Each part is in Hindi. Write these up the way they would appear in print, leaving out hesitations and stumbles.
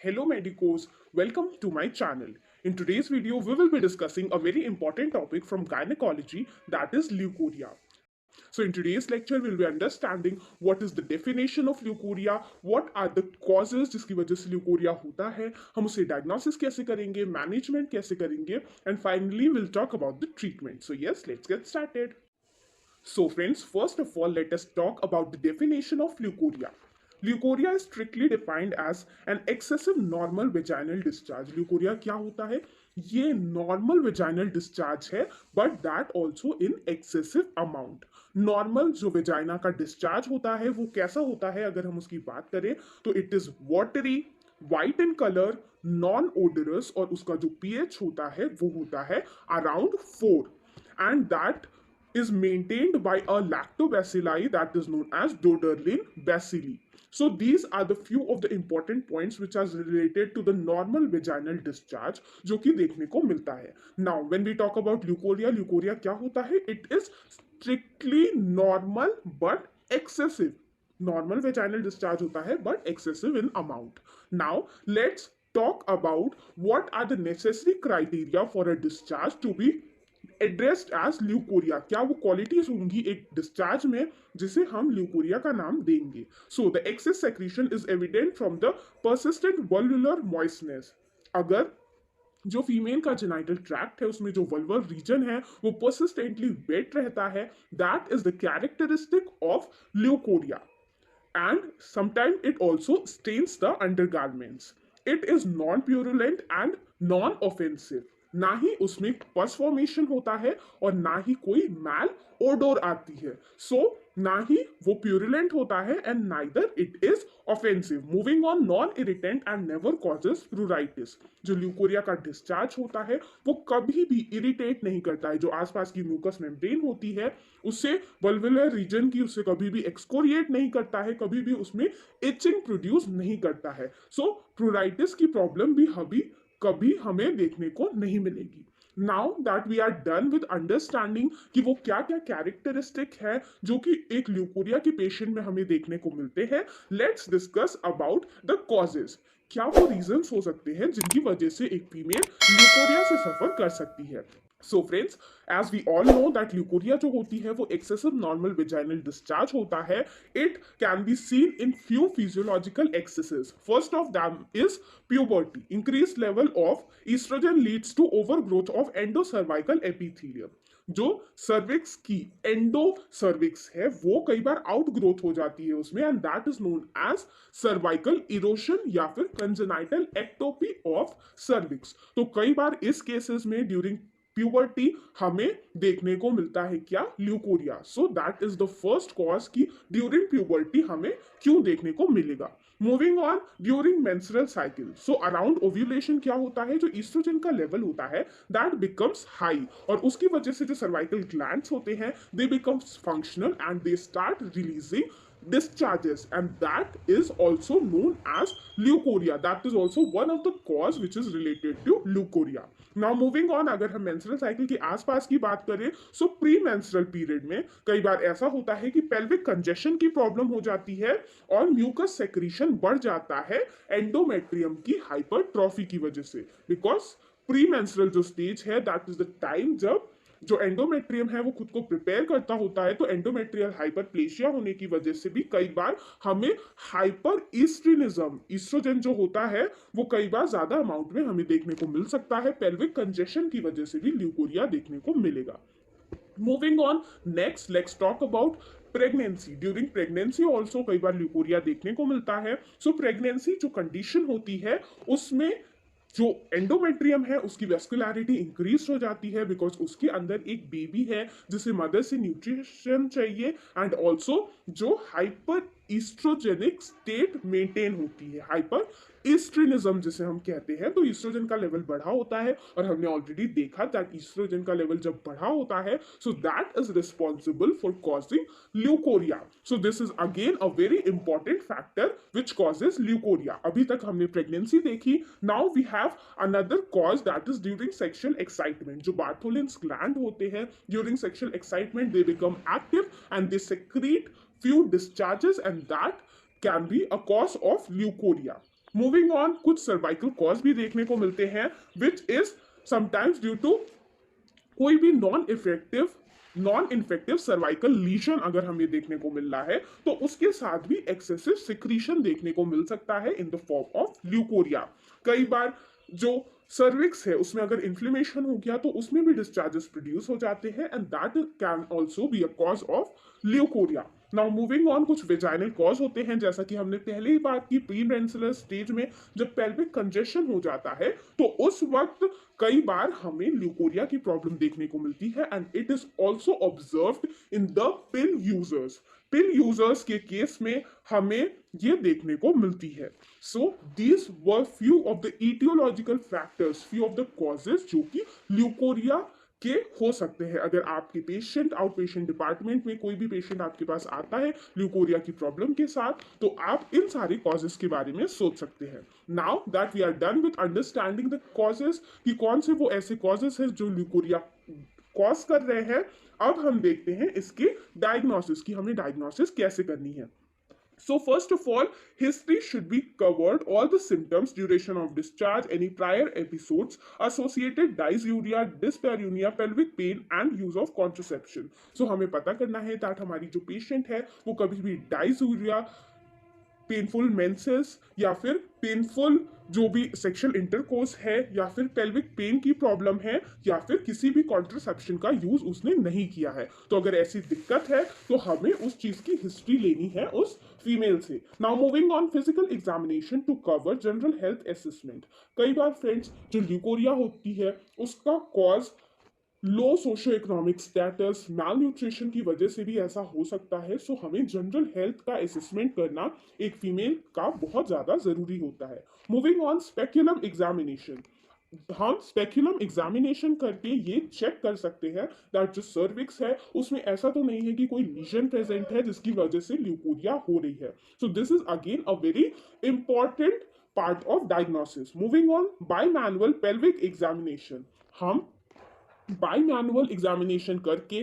Hello medicos, welcome to my channel. In today's video, we will be discussing a very important topic from gynecology, that is leukorrhea. So in today's lecture, we'll be understanding what is the definition of leukorrhea, what are the causes जिसकी वजह से leukorrhea होता है, हम उसे diagnosis कैसे करेंगे, management कैसे करेंगे, and finally we'll talk about the treatment. So yes, let's get started. So friends, first of all, let us talk about the definition of leukorrhea. Leukorrhea is strictly defined as an excessive normal vaginal discharge. Leukorrhea क्या होता है? ये normal vaginal discharge है, but that also in excessive amount. Normal जो vagina का discharge होता है वो कैसा होता है अगर हम उसकी बात करें तो it is watery, white in color, non odorous और उसका जो pH होता है वो होता है around 4 and that is maintained by a lactobacilli that is known as Doderlin bacilli. So these are the few of the important points which are related to the normal vaginal discharge जो कि देखने को मिलता है. Now when we talk about leukorrhea, leukorrhea क्या होता है? It is strictly normal but excessive. Normal vaginal discharge होता है but excessive in amount. Now let's talk about what are the necessary criteria for a discharge to be addressed as leucorrhoea. क्या वो क्वालिटीज होंगी एक डिस्चार्ज में जिसे हम ल्यूकोरिया का नाम देंगे. So the excess secretion is evident from the persistent vulvular moistness. अगर जो फीमेल का जेनाइटल ट्रैक्ट है उसमें जो वल्वल रीजन है वो परसिस्टेंटली वेट रहता है, that is the characteristic of leucorrhoea. And sometimes it also stains the undergarments. It is non-purulent and non-offensive. ना ही उसमें पस फॉर्मेशन होता है और ना ही कोई मैल ओडोर आती है. सो ना ही वो प्यूरिलेंट होता है and neither it is offensive. Moving on, non irritant and never causes pruritus. जो ल्यूकोरिया का डिस्चार्ज होता है वो कभी भी इरिटेट नहीं करता है. जो आसपास की म्यूकस मेम्ब्रेन होती है उससे वल्वुलर रीजन की उससे कभी भी एक्सकोरिएट नहीं करता है, कभी भी उसमें इचिंग प्रोड्यूस नहीं करता है. सो प्रूराइटिस की प्रॉब्लम भी कभी हमें देखने को नहीं मिलेगी. Now that we are done with understanding कि वो क्या क्या कैरेक्टरिस्टिक है जो कि एक ल्यूकोरिया के पेशेंट में हमें देखने को मिलते हैं, let's discuss about the causes. क्या वो रीजंस हो सकते हैं जिनकी वजह से एक फीमेल ल्यूकोरिया से सफर कर सकती है. So friends, as we all know that leucorrhoea जो होती है वो एक्सेसिव नॉर्मल वेजाइनल डिस्चार्ज होता है. It can be seen in few physiological axes. First of them is puberty. Increased level of estrogen leads to overgrowth of endocervical epithelium. जो सर्विक्स की एंडो सर्विक्स है वो कई बार आउट ग्रोथ हो जाती है उसमें and that is known as cervical erosion या फिर कंजेनाइटल एक्टोपी ऑफ सर्विक्स. तो कई बार इस केसेस में ड्यूरिंग प्यूबर्टी हमें देखने को मिलता है क्या, leucorrhoea. So that is the first cause की ड्यूरिंग प्यूबर्टी हमें क्यों देखने को मिलेगा. Moving on, during menstrual cycle. So around ovulation क्या होता है, जो ईस्ट्रोजन का लेवल होता है दैट बिकम्स हाई और उसकी वजह से जो सर्वाइकल ग्लैंड्स होते हैं दे becomes functional and they start releasing discharges and that is also known as leukorrhea. That is also one of the cause which is related to leukorrhea. Now moving on, अगर हम menstrual cycle के आसपास की बात करें so प्री menstrual period में कई बार ऐसा होता है कि pelvic congestion की प्रॉब्लम हो जाती है और mucus secretion बढ़ जाता है endometrium की hypertrophy की वजह से. Because प्री menstrual जो स्टेज है that is the time जब जो एंडोमेट्रियम है वो खुद को प्रिपेयर करता होता है, तो एंडोमेट्रियल हाइपरप्लेशिया होने की वजह से भी कई बार हमें हाइपर ईस्ट्रिनिज्म, ईस्ट्रोजन जो होता है वो कई बार ज्यादा अमाउंट में हमें देखने को मिल सकता है. पेल्विक कंजेशन की वजह से भी ल्यूकोरिया देखने को मिलेगा. Moving on, next let's talk about pregnancy. During pregnancy also कई बार ल्यूकोरिया देखने को मिलता है. सो प्रेगनेंसी जो कंडीशन होती है उसमें जो एंडोमेट्रियम है उसकी वेस्कुलरिटी इंक्रीज हो जाती है बिकॉज उसके अंदर एक बेबी है जिसे मदर से न्यूट्रिशन चाहिए एंड ऑल्सो जो हाइपर ईस्ट्रोजेनिक स्टेट मेंटेन होती है, हाइपर ईस्ट्रिनिज्म जिसे हम कहते हैं. तो ईस्ट्रोजन का लेवल बढ़ा होता है और हमने ऑलरेडी देखा दैट ईस्ट्रोजन का लेवल जब बढ़ा होता है so that is responsible for causing leucorrhoea. So this is again a very important factor which causes leucorrhoea. अभी तक हमने प्रेगनेंसी देखी. Now we have another cause that is during sexual excitement. जो बार्थोलिन्स ग्लैंड होते हैं during sexual excitement they become active and they secrete few discharges and that can be a cause of leukorrhea. Moving on, कुछ सर्वाइकल कॉज भी देखने को मिलते हैं which is sometimes due to कोई भी नॉन इन्फेक्टिव सर्वाइकल लीजन अगर हमें देखने को मिल रहा है तो उसके साथ भी एक्सेसिव सिक्रीशन देखने को मिल सकता है in the form of leucorrhoea. कई बार जो सर्विक्स है उसमें अगर इन्फ्लेमेशन हो गया तो उसमें भी डिस्चार्जेस प्रोड्यूस हो जाते हैं and that can also be a cause of leucorrhoea. Now moving on, कुछ वेजाइनल कॉज होते हैं जैसा कि हमने पहले ही बात की, प्री मेंस्ट्रुअल स्टेज में जब पेल्विक कंजेशन हो जाता है तो उस वक्त कई बार हमें ल्यूकोरिया की प्रॉब्लम देखने को मिलती है and it is also observed in the pill users. Pill users के केस में हमें ये देखने को मिलती है। So these were few of the etiological factors, few of the causes जो कि ल्यूकोरिया के हो सकते हैं। अगर आपके पेशेंट आउट पेशेंट डिपार्टमेंट में कोई भी पेशेंट आपके पास आता है ल्यूकोरिया की प्रॉब्लम के साथ तो आप इन सारे कॉजेज के बारे में सोच सकते हैं। Now that we are done with understanding the causes कि कौन से वो ऐसे कॉजेज हैं जो ल्यूकोरिया कॉज कर रहे हैं, अब हम देखते हैं इसके डायग्नोसिस की हमें डायग्नोसिस कैसे करनी है। So first of all, history should be covered, all the symptoms, duration of discharge, any prior episodes, associated dysuria, dyspareunia, pelvic pain and use of contraception. So हमें पता करना है that हमारी जो patient है वो कभी भी dysuria, पेनफुल मेंसेस या फिर पेनफुल जो भी सेक्सुअल इंटरकोर्स है या फिर पेल्विक पेन की प्रॉब्लम है या फिर किसी भी कॉन्ट्रासेप्शन का यूज उसने नहीं किया है, तो अगर ऐसी दिक्कत है तो हमें उस चीज की हिस्ट्री लेनी है उस फीमेल से। Now moving on, physical examination to cover general health assessment. कई बार फ्रेंड्स जो ल्यूकोरिया होती है उसका cause low socio economic status, malnutrition की वजह से भी ऐसा हो सकता है। सो हमें जनरल हेल्थ का असेसमेंट करना एक फीमेल का बहुत ज़्यादा ज़रूरी होता है। Moving on, speculum examination. हम स्पेक्युलम एग्जामिनेशन करके ये चेक कर सकते हैं दैट जो सर्विक्स है उसमें ऐसा तो नहीं है कि कोई लीजन प्रेजेंट है जिसकी वजह से ल्यूकोरिया हो रही है। सो this is again a very important part of diagnosis. Moving on, bye manual pelvic examination. हम बाई मैनुअल एग्जामिनेशन करके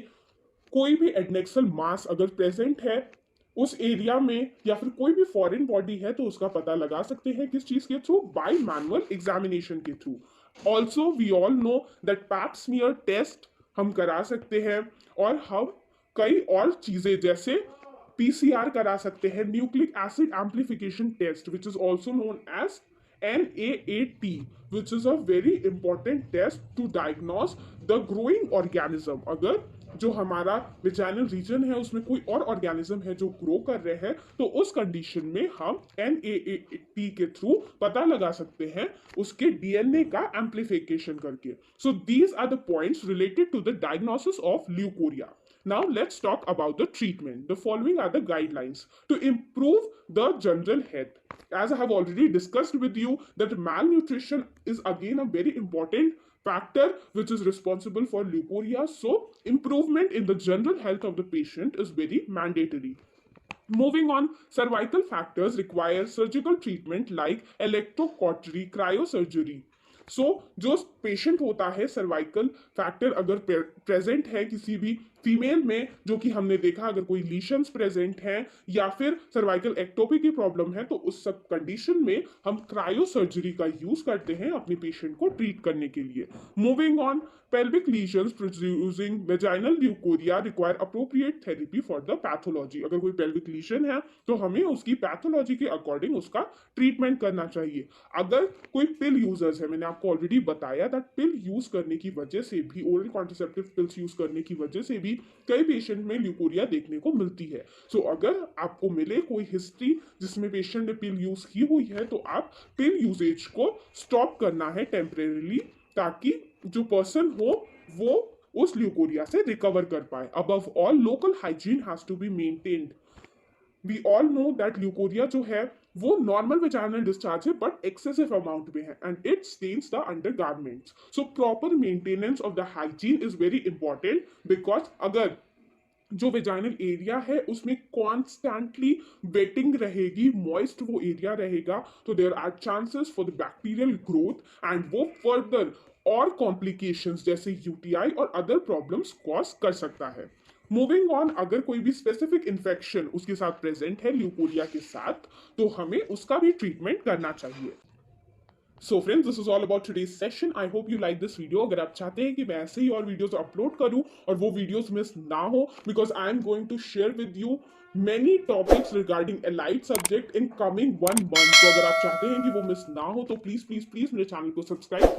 कोई भी एडनेक्सल मास अगर प्रेजेंट है उस एरिया में या फिर कोई भी फॉरेन बॉडी है तो उसका पता लगा सकते हैं किस चीज के थ्रू, बाई मैनुअल एग्जामिनेशन के through. Also we all know that pap smear test हम करा सकते हैं और हम कई और चीजें जैसे पीसीआर करा सकते हैं, nucleic acid amplification test which is also known as NAAT, which is a very important test to diagnose the growing organism। अगर जो हमारा विजाइनल रीजन है उसमें कोई और ऑर्गेनिज्म है जो ग्रो कर रहे हैं तो उस कंडीशन में हम NAAT के थ्रू पता लगा सकते हैं उसके DNA का एम्प्लीफिकेशन करके। So these are the points related to the diagnosis of leucorrhoea. Now let's talk about the treatment. The following are the guidelines to improve the general health. As I have already discussed with you that malnutrition is again a very important factor which is responsible for leukorrhea. So improvement in the general health of the patient is very mandatory. Moving on, cervical factors require surgical treatment like electrocautery, cryosurgery. जो पेशेंट होता है सर्वाइकल फैक्टर अगर प्रेजेंट है किसी भी फीमेल में, जो कि हमने देखा अगर कोई लीशंस प्रेजेंट है या फिर सर्वाइकल एक्टोपी की प्रॉब्लम है तो उस सब कंडीशन में हम क्रायो सर्जरी का यूज करते हैं अपने पेशेंट को ट्रीट करने के लिए। Moving on, pelvic lesions producing vaginal leukorrhea require appropriate therapy for the pathology। अगर कोई pelvic lesion है तो हमें उसकी पैथोलॉजी के अकॉर्डिंग उसका ट्रीटमेंट करना चाहिए। अगर कोई पिल यूजर्स है, मैंने आपको ऑलरेडी बताया दैट पिल यूज करने की वजह से भी, ओरल कॉन्ट्रासेप्टिव पिल्स यूज करने की वजह से भी कई पेशेंट में ल्यूकोरिया देखने को मिलती है। सो अगर आपको मिले कोई हिस्ट्री जिसमें पेशेंट ने पिल यूज की हुई है तो आप पिल यूजेज को स्टॉप करना है टेम्परेरीली ताकि जो पर्सन हो वो उस ल्यूकोरिया से रिकवर कर पाए। Above all, local hygiene has to be maintained. We all know that leucorrhoea जो है वो नॉर्मल वेजाइनल डिस्चार्ज है बट एक्सेसिव अमाउंट में है and it stains the undergarments. So proper maintenance of the hygiene is very important because अगर जो वेजाइनल एरिया है उसमें कॉन्स्टेंटली वेटिंग रहेगी, मॉइस्ट वो एरिया रहेगा तो there are chances for the bacterial growth and वो फर्दर और कॉम्प्लिकेशंस जैसे यूटीआई और अदर प्रॉब्लम्स कॉज कर सकता है। मूविंग ऑन, अगर कोई भी स्पेसिफिक इन्फेक्शन उसके साथ प्रेजेंट है ल्यूकोरिया के साथ, तो हमें उसका भी ट्रीटमेंट करना चाहिए। So friends, this is all about today's session. I hope you like this video. अगर आप चाहते हैं कि मैं ऐसे ही और वीडियोस अपलोड करूं और वो वीडियोस मिस ना हो, because I am going to share with you many topics regarding allied subject in coming 1 month, तो अगर आप चाहते हैं कि वो मिस ना हो तो प्लीज प्लीज प्लीज मेरे चैनल को सब्सक्राइब